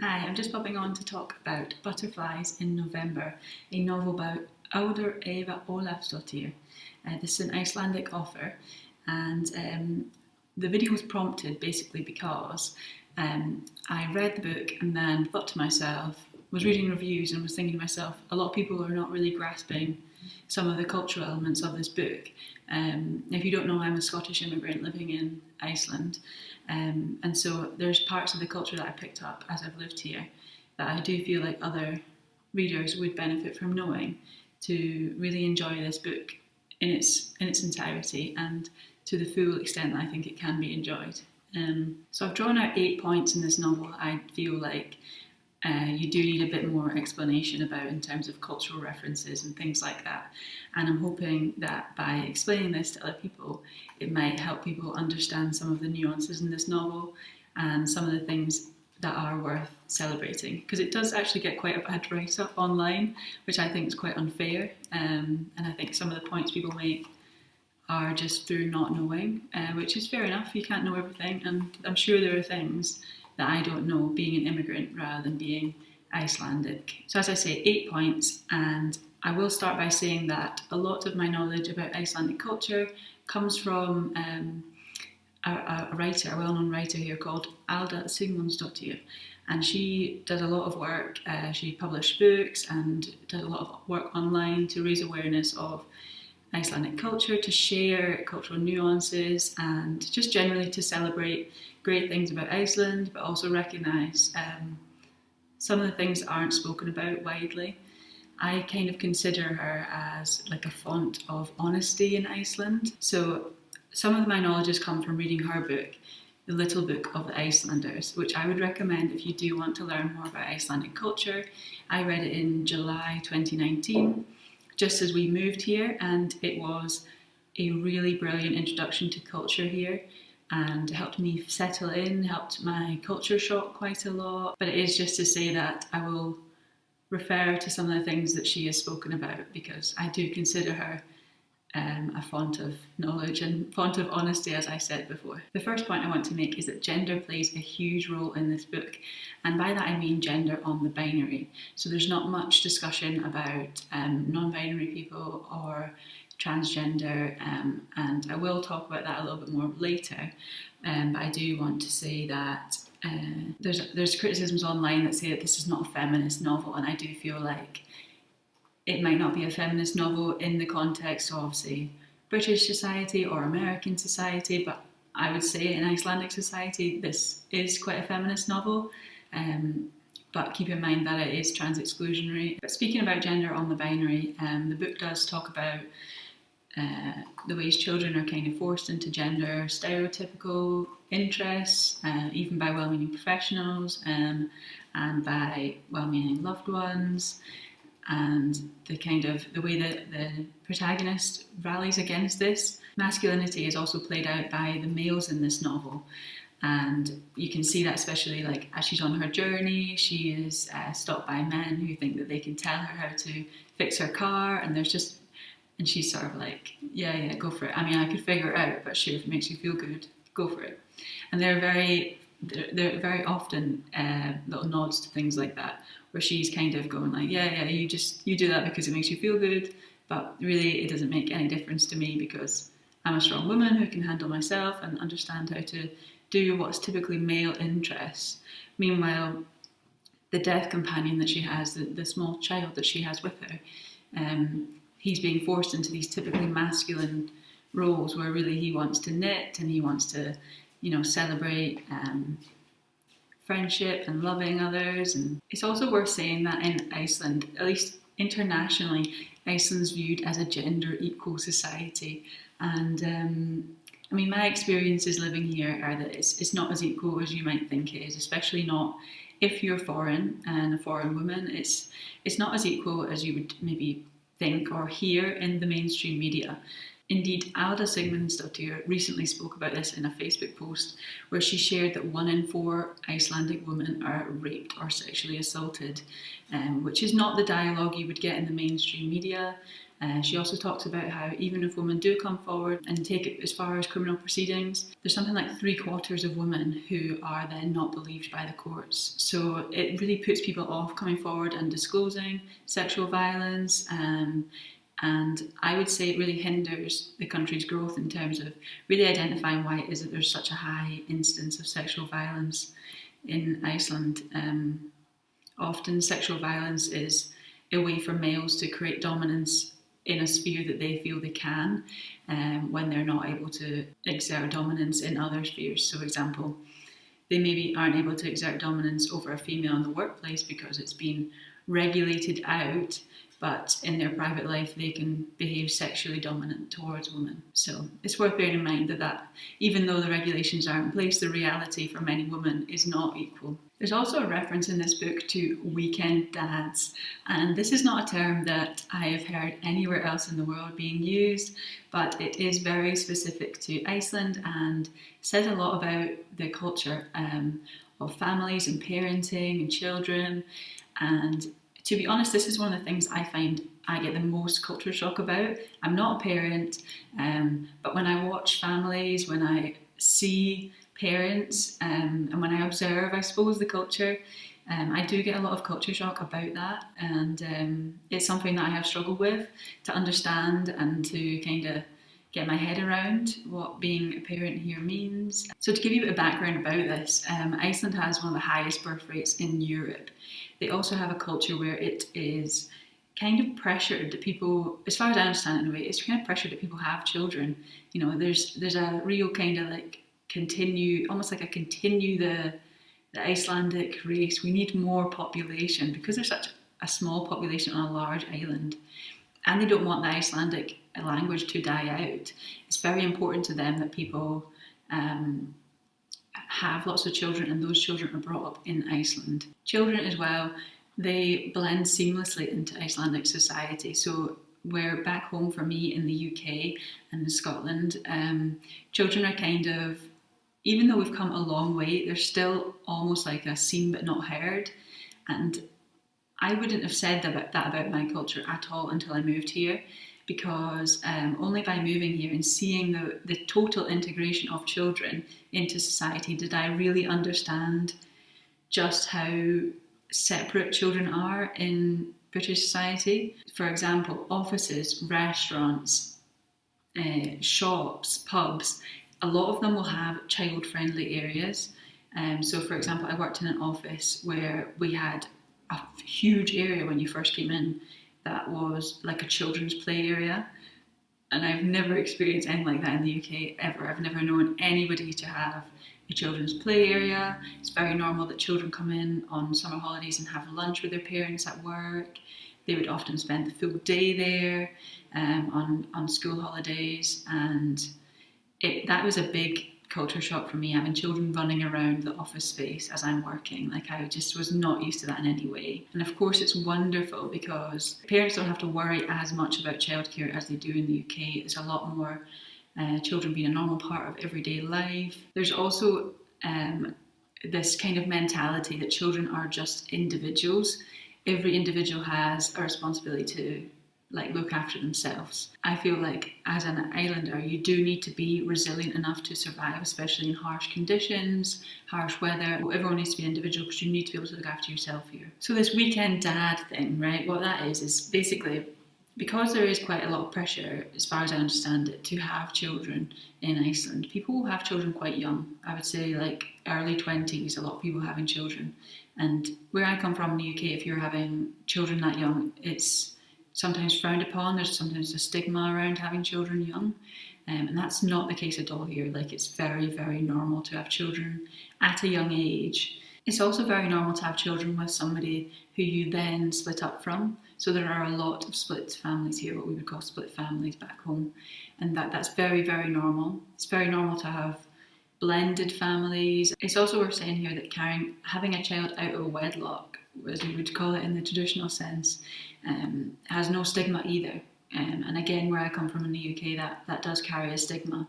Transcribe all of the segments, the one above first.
Hi, I'm just popping on to talk about Butterflies in November, a novel by Auður Ava Ólafsdóttir. This is an Icelandic author, and the video was prompted basically because I read the book and then thought to myself, was reading reviews and was thinking to myself, a lot of people are not really grasping some of the cultural elements of this book. If you don't know, I'm a Scottish immigrant living in Iceland, and so there's parts of the culture that I picked up as I've lived here that I do feel like other readers would benefit from knowing to really enjoy this book in its entirety and to the full extent that I think it can be enjoyed. So I've drawn out 8 points in this novel I feel like you do need a bit more explanation about in terms of cultural references and things like that. And I'm hoping that by explaining this to other people, it might help people understand some of the nuances in this novel and some of the things that are worth celebrating. Because it does actually get quite a bad write-up online, which I think is quite unfair. And I think some of the points people make are just through not knowing, which is fair enough. You can't know everything, and I'm sure there are things that I don't know being an immigrant rather than being Icelandic. So as I say, 8 points, and I will start by saying that a lot of my knowledge about Icelandic culture comes from a writer, a well-known writer here called Auður Sigmundsdóttir, and she does a lot of work. She published books and does a lot of work online to raise awareness of Icelandic culture, to share cultural nuances, and just generally to celebrate great things about Iceland, but also recognise some of the things that aren't spoken about widely. I kind of consider her as like a font of honesty in Iceland. So some of my knowledge has come from reading her book, The Little Book of the Icelanders, which I would recommend if you do want to learn more about Icelandic culture. I read it in July 2019, just as we moved here, and it was a really brilliant introduction to culture here and helped me settle in, helped my culture shock quite a lot. But it is just to say that I will refer to some of the things that she has spoken about because I do consider her a font of knowledge and font of honesty, as I said before. The first point I want to make is that gender plays a huge role in this book, and by that I mean gender on the binary. So there's not much discussion about non-binary people or transgender, and I will talk about that a little bit more later, but I do want to say that there's criticisms online that say that this is not a feminist novel, and I do feel like it might not be a feminist novel in the context of, say, British society or American society, but I would say in Icelandic society this is quite a feminist novel, but keep in mind that it is trans-exclusionary. But speaking about gender on the binary, the book does talk about the ways children are kind of forced into gender stereotypical interests, even by well-meaning professionals and by well-meaning loved ones, and the way that the protagonist rallies against this. Masculinity is also played out by the males in this novel, and you can see that especially like as she's on her journey, she is stopped by men who think that they can tell her how to fix her car, and she's sort of like, yeah, go for it. I mean, I could figure it out, but sure, if it makes you feel good, go for it. And they're very often little nods to things like that, where she's kind of going like, yeah, you do that because it makes you feel good, but really it doesn't make any difference to me because I'm a strong woman who can handle myself and understand how to do what's typically male interests. Meanwhile, the deaf companion that she has, the small child that she has with her, he's being forced into these typically masculine roles where really he wants to knit and he wants to, celebrate friendship and loving others. And it's also worth saying that in Iceland, at least internationally, Iceland's viewed as a gender equal society. And I mean, my experiences living here are that it's not as equal as you might think it is, especially not if you're foreign and a foreign woman. It's not as equal as you would maybe think or hear in the mainstream media. Indeed, Auður Sigmundsdóttir recently spoke about this in a Facebook post where she shared that 1 in 4 Icelandic women are raped or sexually assaulted, which is not the dialogue you would get in the mainstream media. She also talks about how even if women do come forward and take it as far as criminal proceedings, there's something like 3/4 of women who are then not believed by the courts. So it really puts people off coming forward and disclosing sexual violence, and I would say it really hinders the country's growth in terms of really identifying why it is that there's such a high instance of sexual violence in Iceland. Often sexual violence is a way for males to create dominance in a sphere that they feel they can, when they're not able to exert dominance in other spheres. So, for example, they maybe aren't able to exert dominance over a female in the workplace because it's been regulated out, but in their private life they can behave sexually dominant towards women. So it's worth bearing in mind that even though the regulations are in place, the reality for many women is not equal. There's also a reference in this book to weekend dads, and this is not a term that I have heard anywhere else in the world being used, but it is very specific to Iceland and says a lot about the culture of families and parenting and children. And to be honest, this is one of the things I find I get the most culture shock about. I'm not a parent, but when I watch families, when I see parents, and when I observe, I suppose, the culture, I do get a lot of culture shock about that, and it's something that I have struggled with to understand and to kind of get my head around what being a parent here means. So to give you a bit of background about this, Iceland has one of the highest birth rates in Europe. They also have a culture where it is kind of pressured that people, as far as I understand it anyway, it's kind of pressured that people have children. You know, there's a real kind of like continue the Icelandic race. We need more population because there's such a small population on a large island, and they don't want the Icelandic language to die out. It's very important to them that people have lots of children, and those children are brought up in Iceland. Children as well, they blend seamlessly into Icelandic society. So where back home for me in the UK and in Scotland, children are kind of, even though we've come a long way, they're still almost like a seen but not heard. And I wouldn't have said that about my culture at all until I moved here, because only by moving here and seeing the total integration of children into society did I really understand just how separate children are in British society. For example, offices, restaurants, shops, pubs, a lot of them will have child-friendly areas. So for example, I worked in an office where we had a huge area when you first came in that was like a children's play area. And I've never experienced anything like that in the UK ever. I've never known anybody to have a children's play area. It's very normal that children come in on summer holidays and have lunch with their parents at work. They would often spend the full day there on school holidays, and that was a big culture shock for me, having children running around the office space as I'm working. Like, I just was not used to that in any way. And of course it's wonderful because parents don't have to worry as much about childcare as they do in the UK. There's a lot more children being a normal part of everyday life. There's also this kind of mentality that children are just individuals. Every individual has a responsibility to look after themselves. I feel like as an islander, you do need to be resilient enough to survive, especially in harsh conditions, harsh weather. Everyone needs to be individual because you need to be able to look after yourself here. So this weekend dad thing, right? What that is basically, because there is quite a lot of pressure, as far as I understand it, to have children in Iceland. People will have children quite young. I would say like early 20s, a lot of people having children. And where I come from in the UK, if you're having children that young, it's sometimes frowned upon. There's sometimes a stigma around having children young, and that's not the case at all here. Like, it's very, very normal to have children at a young age. It's also very normal to have children with somebody who you then split up from. So there are a lot of split families here, what we would call split families back home, and that's very, very normal. It's very normal to have blended families. It's also worth saying here that having a child out of wedlock, as we would call it in the traditional sense, has no stigma either. And again, where I come from in the UK, that does carry a stigma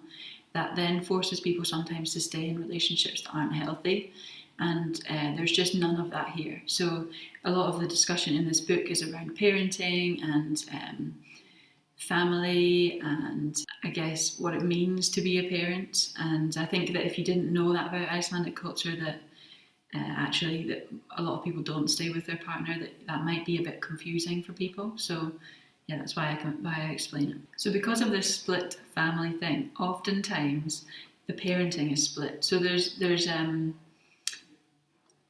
that then forces people sometimes to stay in relationships that aren't healthy. And there's just none of that here. So a lot of the discussion in this book is around parenting and family and I guess what it means to be a parent. And I think that if you didn't know that about Icelandic culture, that actually that a lot of people don't stay with their partner, that might be a bit confusing for people. So yeah, that's why I explain it. So because of this split family thing, oftentimes the parenting is split. So there's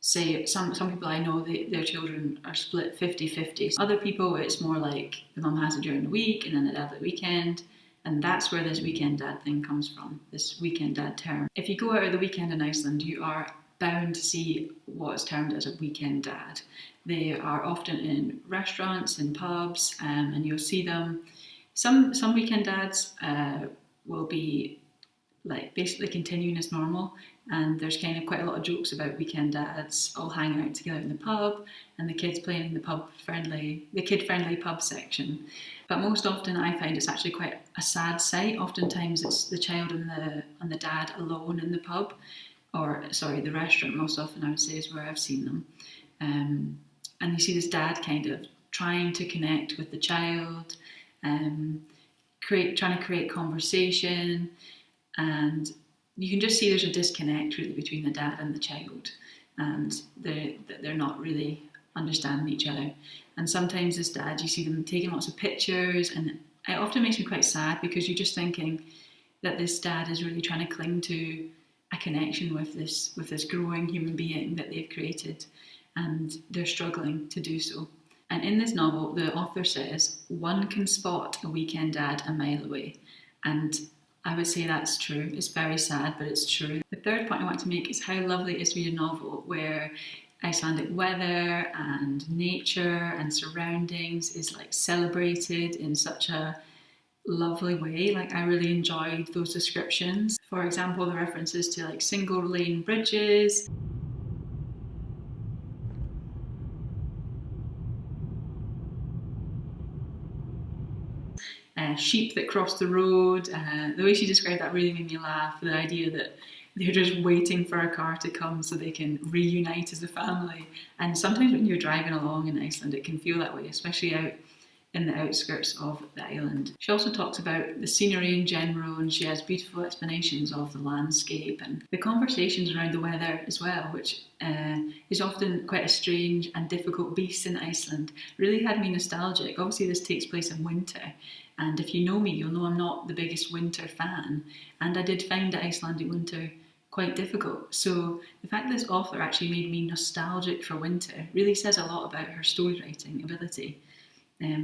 say some people I know, their children are split 50-50. Other people, it's more like the mum has it during the week and then the dad at the weekend. And that's where this weekend dad thing comes from, this weekend dad term. If you go out of the weekend in Iceland, you are bound to see what is termed as a weekend dad. They are often in restaurants, in pubs, and you'll see them. Some weekend dads will be like basically continuing as normal, and there's kind of quite a lot of jokes about weekend dads all hanging out together in the pub and the kids playing in the kid-friendly pub section. But most often I find it's actually quite a sad sight. Oftentimes it's the child and the dad alone in the pub, or sorry, the restaurant. Most often I would say is where I've seen them. And you see this dad kind of trying to connect with the child, trying to create conversation, and you can just see there's a disconnect really between the dad and the child, and they're not really understanding each other. And sometimes this dad, you see them taking lots of pictures, and it often makes me quite sad because you're just thinking that this dad is really trying to cling to a connection with this growing human being that they've created, and they're struggling to do so. And in this novel, the author says one can spot a weekend dad a mile away, and I would say that's true. It's very sad, but it's true. The third point I want to make is how lovely it is to read a novel where Icelandic weather and nature and surroundings is like celebrated in such a lovely way. Like I really enjoyed those descriptions. For example, the references to like single lane bridges, sheep that cross the road. The way she described that really made me laugh. The idea that they're just waiting for a car to come so they can reunite as a family. And sometimes when you're driving along in Iceland, it can feel that way, especially out in the outskirts of the island. She also talks about the scenery in general, and she has beautiful explanations of the landscape and the conversations around the weather as well, which is often quite a strange and difficult beast in Iceland. Really had me nostalgic. Obviously this takes place in winter, and if you know me, you'll know I'm not the biggest winter fan, and I did find the Icelandic winter quite difficult. So the fact that this author actually made me nostalgic for winter really says a lot about her story writing ability.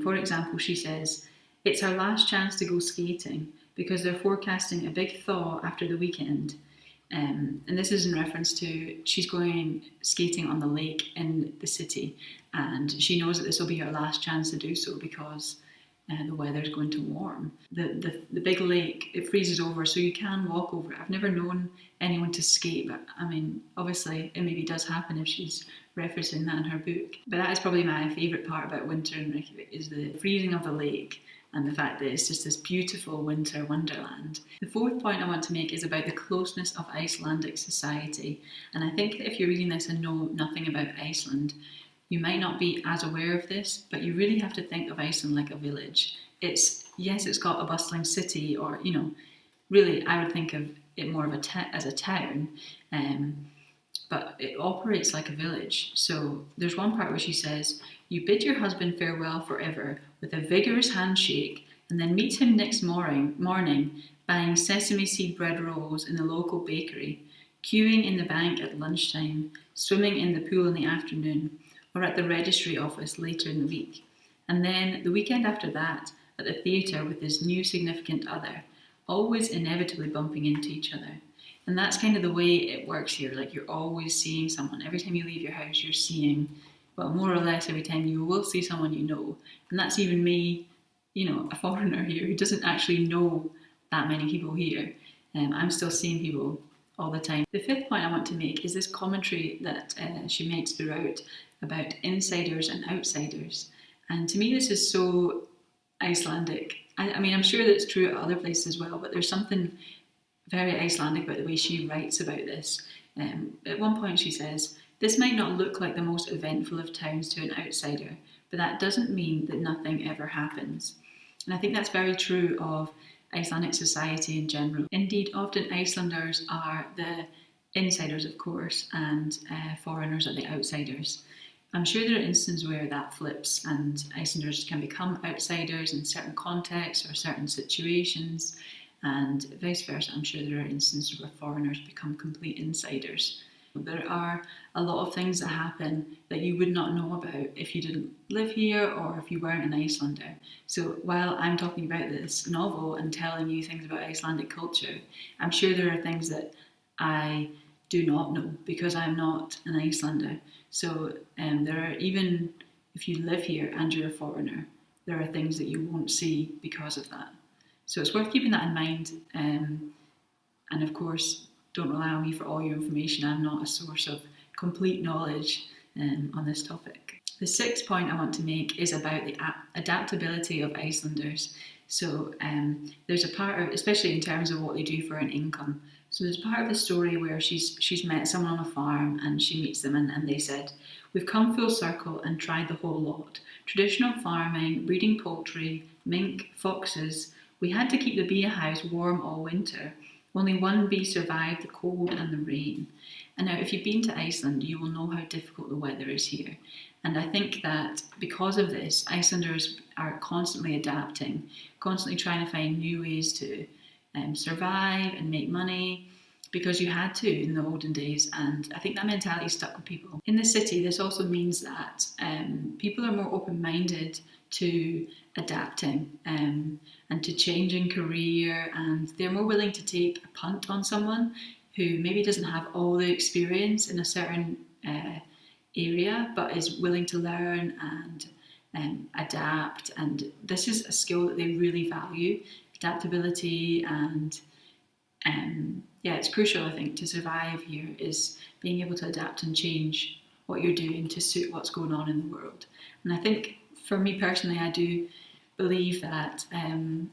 For example, she says, "It's our last chance to go skating because they're forecasting a big thaw after the weekend." And this is in reference to she's going skating on the lake in the city, and she knows that this will be her last chance to do so because the weather's going to warm. The big lake, it freezes over, so you can walk over it. I've never known anyone to skate, but I mean, obviously it maybe does happen if she's referencing that in her book. But that is probably my favourite part about winter in Reykjavik, is the freezing of the lake and the fact that it's just this beautiful winter wonderland. The fourth point I want to make is about the closeness of Icelandic society. And I think that if you're reading this and know nothing about Iceland, you might not be as aware of this, but you really have to think of Iceland like a village. It's got a bustling city, or, you know, really I would think of it more of as a town, but it operates like a village. So there's one part where she says, "You bid your husband farewell forever with a vigorous handshake, and then meet him next morning buying sesame seed bread rolls in the local bakery, queuing in the bank at lunchtime, swimming in the pool in the afternoon, or at the registry office later in the week. And then the weekend after that, at the theatre with his new significant other, always inevitably bumping into each other." And that's kind of the way it works here. Like, you're always seeing someone. Every time you leave your house, you're seeing, well, more or less every time you will see someone you know. And that's even me, you know, a foreigner here who doesn't actually know that many people here. I'm still seeing people all the time. The fifth point I want to make is this commentary that she makes throughout about insiders and outsiders. And to me, this is so Icelandic. I mean, I'm sure that it's true at other places as well, but there's something very Icelandic about the way she writes about this. At one point she says, "This might not look like the most eventful of towns to an outsider, but that doesn't mean that nothing ever happens." And I think that's very true of Icelandic society in general. Indeed, often Icelanders are the insiders, of course, and foreigners are the outsiders. I'm sure there are instances where that flips and Icelanders can become outsiders in certain contexts or certain situations, and vice versa. I'm sure there are instances where foreigners become complete insiders. There are a lot of things that happen that you would not know about if you didn't live here or if you weren't an Icelander. So while I'm talking about this novel and telling you things about Icelandic culture, I'm sure there are things that I do not know because I'm not an Icelander. So there are, even if you live here and you're a foreigner, there are things that you won't see because of that. So it's worth keeping that in mind. And of course, don't rely on me for all your information. I'm not a source of complete knowledge on this topic. The sixth point I want to make is about the adaptability of Icelanders. So there's a part of, especially in terms of what they do for an income. So there's part of the story where she's met someone on a farm and she meets them and they said, "We've come full circle and tried the whole lot. Traditional farming, breeding poultry, mink, foxes. We had to keep the bee house warm all winter. Only one bee survived the cold and the rain." And now, if you've been to Iceland, you will know how difficult the weather is here. And I think that because of this, Icelanders are constantly adapting, constantly trying to find new ways to survive and make money, because you had to in the olden days. And I think that mentality stuck with people. In the city, this also means that people are more open-minded to adapting and to changing career, and they're more willing to take a punt on someone who maybe doesn't have all the experience in a certain area but is willing to learn and adapt. And this is a skill that they really value, adaptability, and it's crucial, I think, to survive here, is being able to adapt and change what you're doing to suit what's going on in the world. And I think for me personally, I do believe that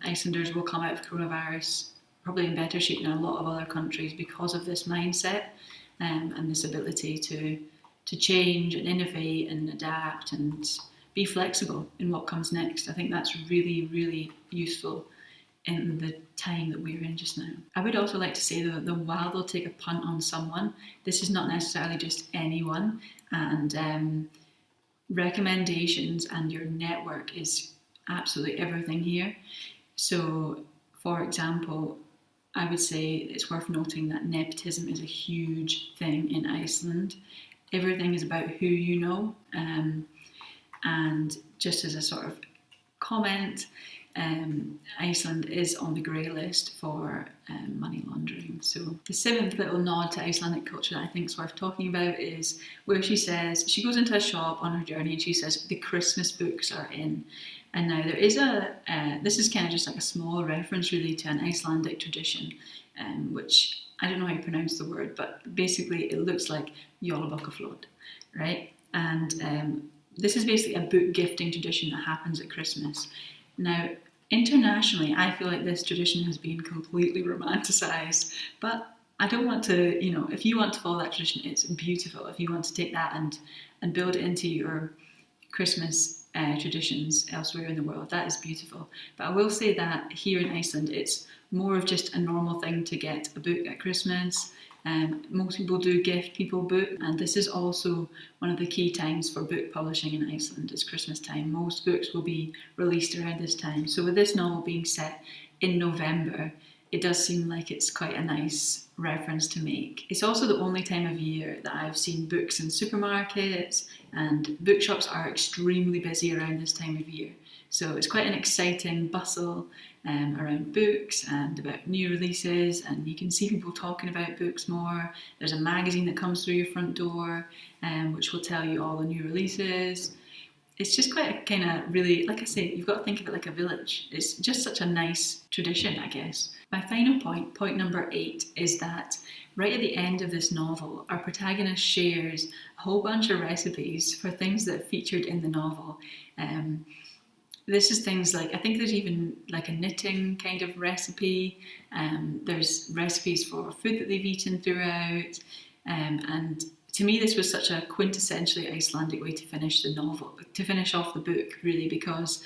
Icelanders will come out of coronavirus probably in better shape than a lot of other countries because of this mindset and this ability to change and innovate and adapt and be flexible in what comes next. I think that's really, really useful in the time that we're in just now. I would also like to say that while they'll take a punt on someone, this is not necessarily just anyone, and recommendations and your network is absolutely everything here. So, for example, I would say it's worth noting that nepotism is a huge thing in Iceland. Everything is about who you know, and just as a sort of comment, Iceland is on the grey list for money laundering. So the seventh little nod to Icelandic culture that I think is worth talking about is where she says, she goes into a shop on her journey and she says, "The Christmas books are in." And now there is this is kind of just like a small reference really to an Icelandic tradition, which I don't know how you pronounce the word, but basically it looks like Jólabókaflóð, right? And this is basically a book gifting tradition that happens at Christmas. Now, internationally, I feel like this tradition has been completely romanticised, but I don't want to, if you want to follow that tradition, it's beautiful. If you want to take that and build it into your Christmas traditions elsewhere in the world, that is beautiful. But I will say that here in Iceland, it's more of just a normal thing to get a book at Christmas. Most people do gift people books, and this is also one of the key times for book publishing in Iceland is Christmas time. Most books will be released around this time. So with this novel being set in November, it does seem like it's quite a nice reference to make. It's also the only time of year that I've seen books in supermarkets, and bookshops are extremely busy around this time of year. So it's quite an exciting bustle around books and about new releases, and you can see people talking about books more. There's a magazine that comes through your front door which will tell you all the new releases. It's just quite a kind of really, like I say, you've got to think of it like a village. It's just such a nice tradition, I guess. My final point number 8, is that right at the end of this novel, our protagonist shares a whole bunch of recipes for things that are featured in the novel. This is things like, I think there's even like a knitting kind of recipe. There's recipes for food that they've eaten throughout. And to me, this was such a quintessentially Icelandic way to finish the novel, to finish off the book, really, because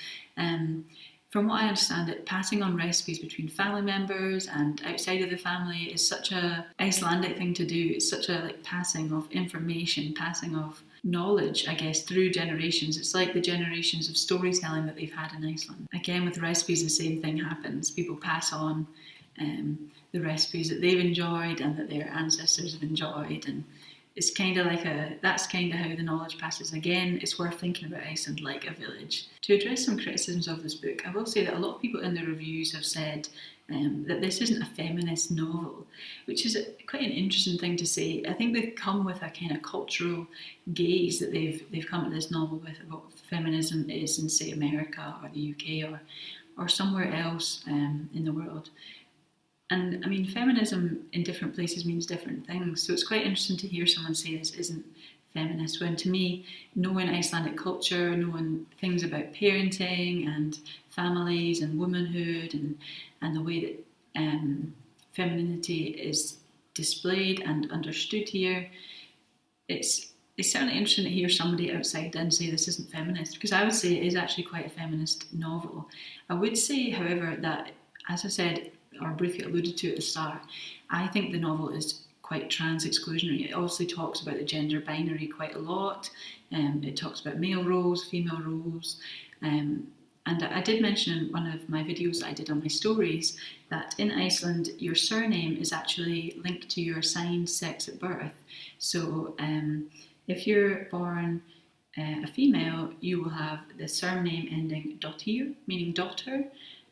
from what I understand it, passing on recipes between family members and outside of the family is such a Icelandic thing to do. It's such a passing of information, passing of knowledge, I guess, through generations. It's like the generations of storytelling that they've had in Iceland. Again, with recipes, the same thing happens. People pass on the recipes that they've enjoyed and that their ancestors have enjoyed, and it's kind of like that's kind of how the knowledge passes. Again, it's worth thinking about Iceland like a village. To address some criticisms of this book, I will say that a lot of people in the reviews have said that this isn't a feminist novel, which is quite an interesting thing to say. I think they've come with a kind of cultural gaze that they've come to this novel with about what feminism is in, say, America or the UK or somewhere else in the world. And I mean, feminism in different places means different things. So it's quite interesting to hear someone say this isn't feminist, when to me, knowing Icelandic culture, knowing things about parenting and families and womanhood and the way that femininity is displayed and understood here, it's certainly interesting to hear somebody outside in say this isn't feminist, because I would say it is actually quite a feminist novel. I would say, however, that, as I said, or briefly alluded to at the start, I think the novel is quite trans-exclusionary. It obviously talks about the gender binary quite a lot. It talks about male roles, female roles. And I did mention in one of my videos that I did on my stories that in Iceland, your surname is actually linked to your assigned sex at birth. So if you're born a female, you will have the surname ending dottir, meaning daughter.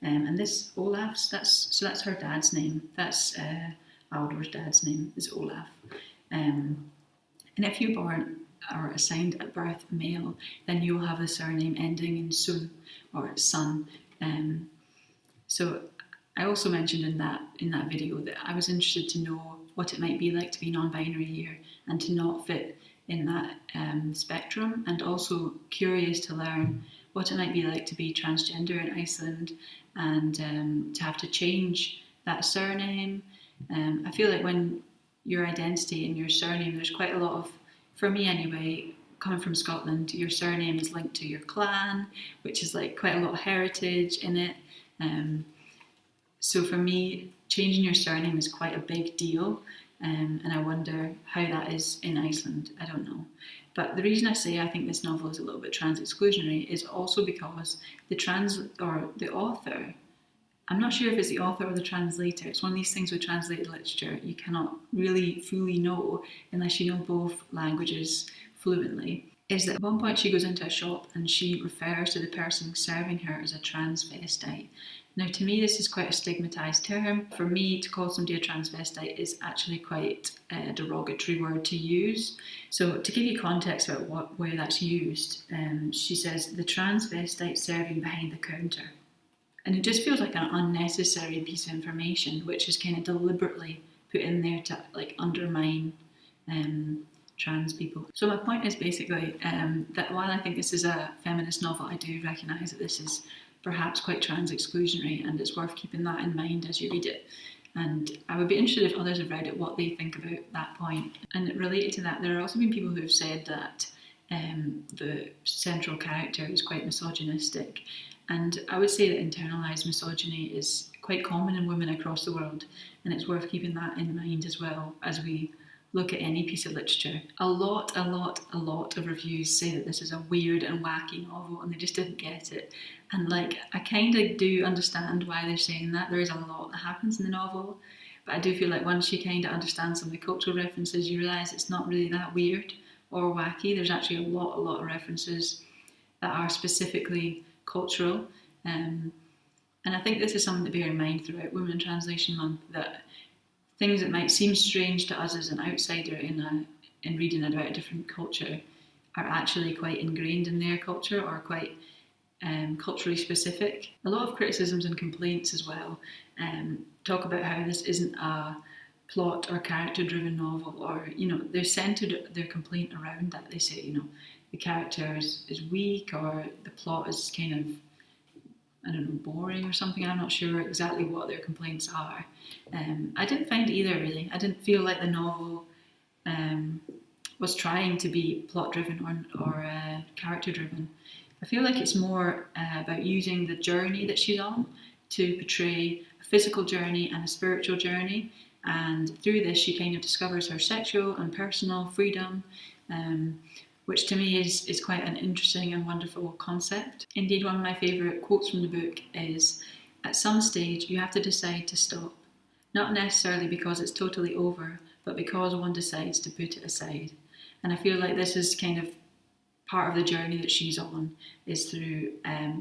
And this Olaf's, that's her dad's name. That's Audur's dad's name is Olaf. And if you're born or assigned at birth male, then you'll have the surname ending in sun or son. So I also mentioned in that video that I was interested to know what it might be like to be non-binary here and to not fit in that spectrum, and also curious to learn what it might be like to be transgender in Iceland and to have to change that surname. I feel like when your identity and your surname, there's quite a lot of, for me anyway, coming from Scotland, your surname is linked to your clan, which is like quite a lot of heritage in it. So for me, changing your surname is quite a big deal. And I wonder how that is in Iceland. I don't know. But the reason I say I think this novel is a little bit trans-exclusionary is also because the author, I'm not sure if it's the author or the translator. It's one of these things with translated literature. You cannot really fully know unless you know both languages fluently. Is that at one point she goes into a shop and she refers to the person serving her as a transvestite. Now, to me, this is quite a stigmatised term. For me, to call somebody a transvestite is actually quite a derogatory word to use. So to give you context about where that's used, she says, the transvestite serving behind the counter. And it just feels like an unnecessary piece of information, which is kind of deliberately put in there to undermine trans people. So my point is basically that while I think this is a feminist novel, I do recognise that this is perhaps quite trans-exclusionary, and it's worth keeping that in mind as you read it. And I would be interested if others have read it, what they think about that point. And related to that, there have also been people who have said that the central character is quite misogynistic. And I would say that internalised misogyny is quite common in women across the world, and it's worth keeping that in mind as well as we look at any piece of literature. A lot of reviews say that this is a weird and wacky novel and they just didn't get it. And I kind of do understand why they're saying that. There is a lot that happens in the novel, but I do feel like once you kind of understand some of the cultural references, you realise it's not really that weird or wacky. There's actually a lot of references that are specifically cultural. And I think this is something to bear in mind throughout Women in Translation Month, that things that might seem strange to us as an outsider in reading about a different culture are actually quite ingrained in their culture or quite culturally specific. A lot of criticisms and complaints as well talk about how this isn't a plot or character-driven novel, or they're centred their complaint around that. They say the character is weak, or the plot is kind of, I don't know, boring or something. I'm not sure exactly what their complaints are. I didn't find either, really. I didn't feel like the novel was trying to be plot-driven or character-driven. I feel like it's more about using the journey that she's on to portray a physical journey and a spiritual journey. And through this, she kind of discovers her sexual and personal freedom, which to me is quite an interesting and wonderful concept. Indeed, one of my favourite quotes from the book is, "At some stage, you have to decide to stop, not necessarily because it's totally over, but because one decides to put it aside." And I feel like this is kind of part of the journey that she's on, is through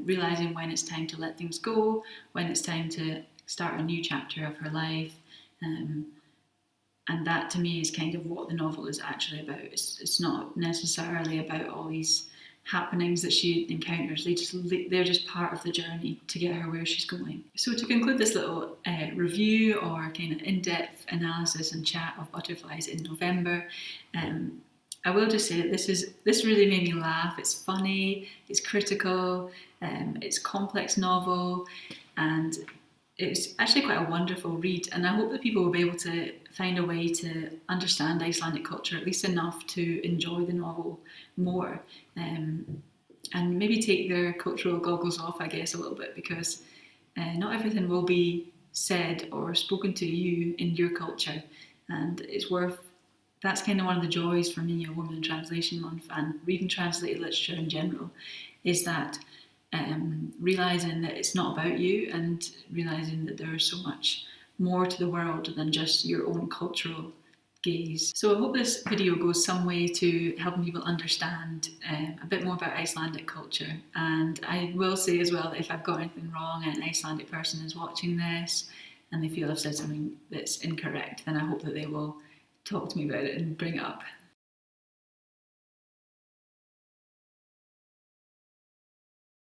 realising when it's time to let things go, when it's time to start a new chapter of her life. And that to me is kind of what the novel is actually about. It's not necessarily about all these happenings that she encounters. They're just part of the journey to get her where she's going. So to conclude this little review or kind of in-depth analysis and chat of Butterflies in November, I will just say that this really made me laugh. It's funny, it's critical, it's a complex novel, and it's actually quite a wonderful read, and I hope that people will be able to find a way to understand Icelandic culture, at least enough to enjoy the novel more, and maybe take their cultural goggles off, I guess, a little bit, because not everything will be said or spoken to you in your culture, and that's kind of one of the joys for me, a Women in Translation Month, and reading translated literature in general, is that realising that it's not about you, and realising that there's so much more to the world than just your own cultural gaze. So I hope this video goes some way to helping people understand a bit more about Icelandic culture. And I will say as well that if I've got anything wrong and an Icelandic person is watching this and they feel I've said something that's incorrect, then I hope that they will talk to me about it and bring it up.